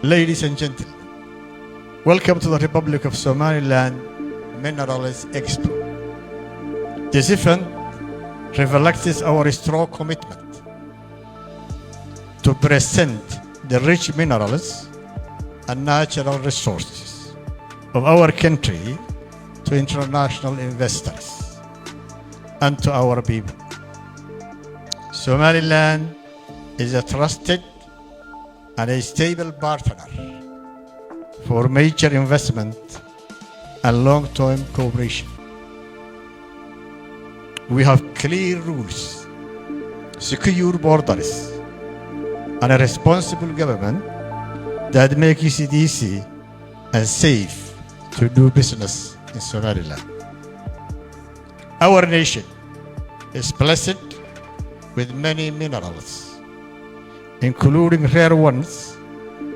Ladies and gentlemen, welcome to the Republic of Somaliland Minerals Expo. This event reflects our strong commitment to present the rich minerals and natural resources of our country to international investors and to our people. Somaliland is a trusted and a stable partner for major investment and long-term cooperation. We have clear rules, secure borders, and a responsible government that makes it easy and safe to do business in Somaliland. Our nation is blessed with many minerals, including rare ones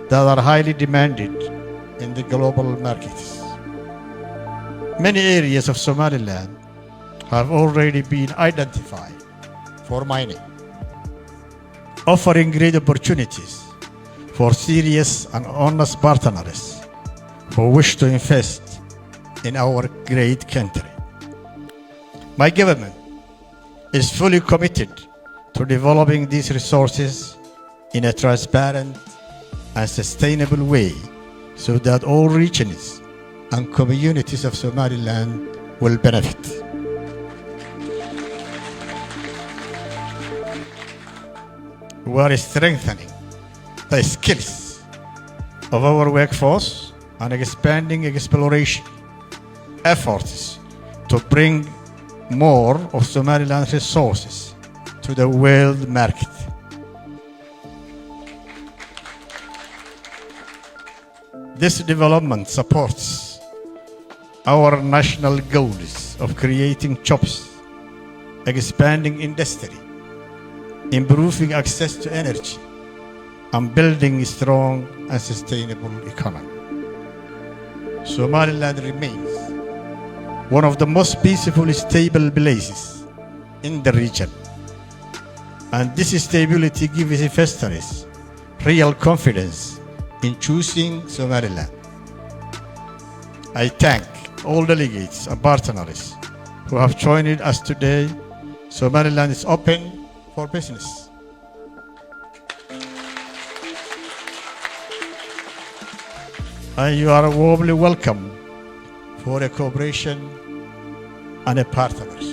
that are highly demanded in the global markets. Many areas of Somaliland have already been identified for mining, offering great opportunities for serious and honest partners who wish to invest in our great country. My government is fully committed to developing these resources in a transparent and sustainable way so that all regions and communities of Somaliland will benefit. We are strengthening the skills of our workforce and expanding exploration efforts to bring more of Somaliland's resources to the world market. This development supports our national goals of creating jobs, expanding industry, improving access to energy, and building a strong and sustainable economy. Somaliland remains one of the most peaceful, stable places in the region, and this stability gives investors real confidence in choosing Somaliland. I thank all delegates and partners who have joined us today. Somaliland is open for business. And you are warmly welcome for a cooperation and a partnership.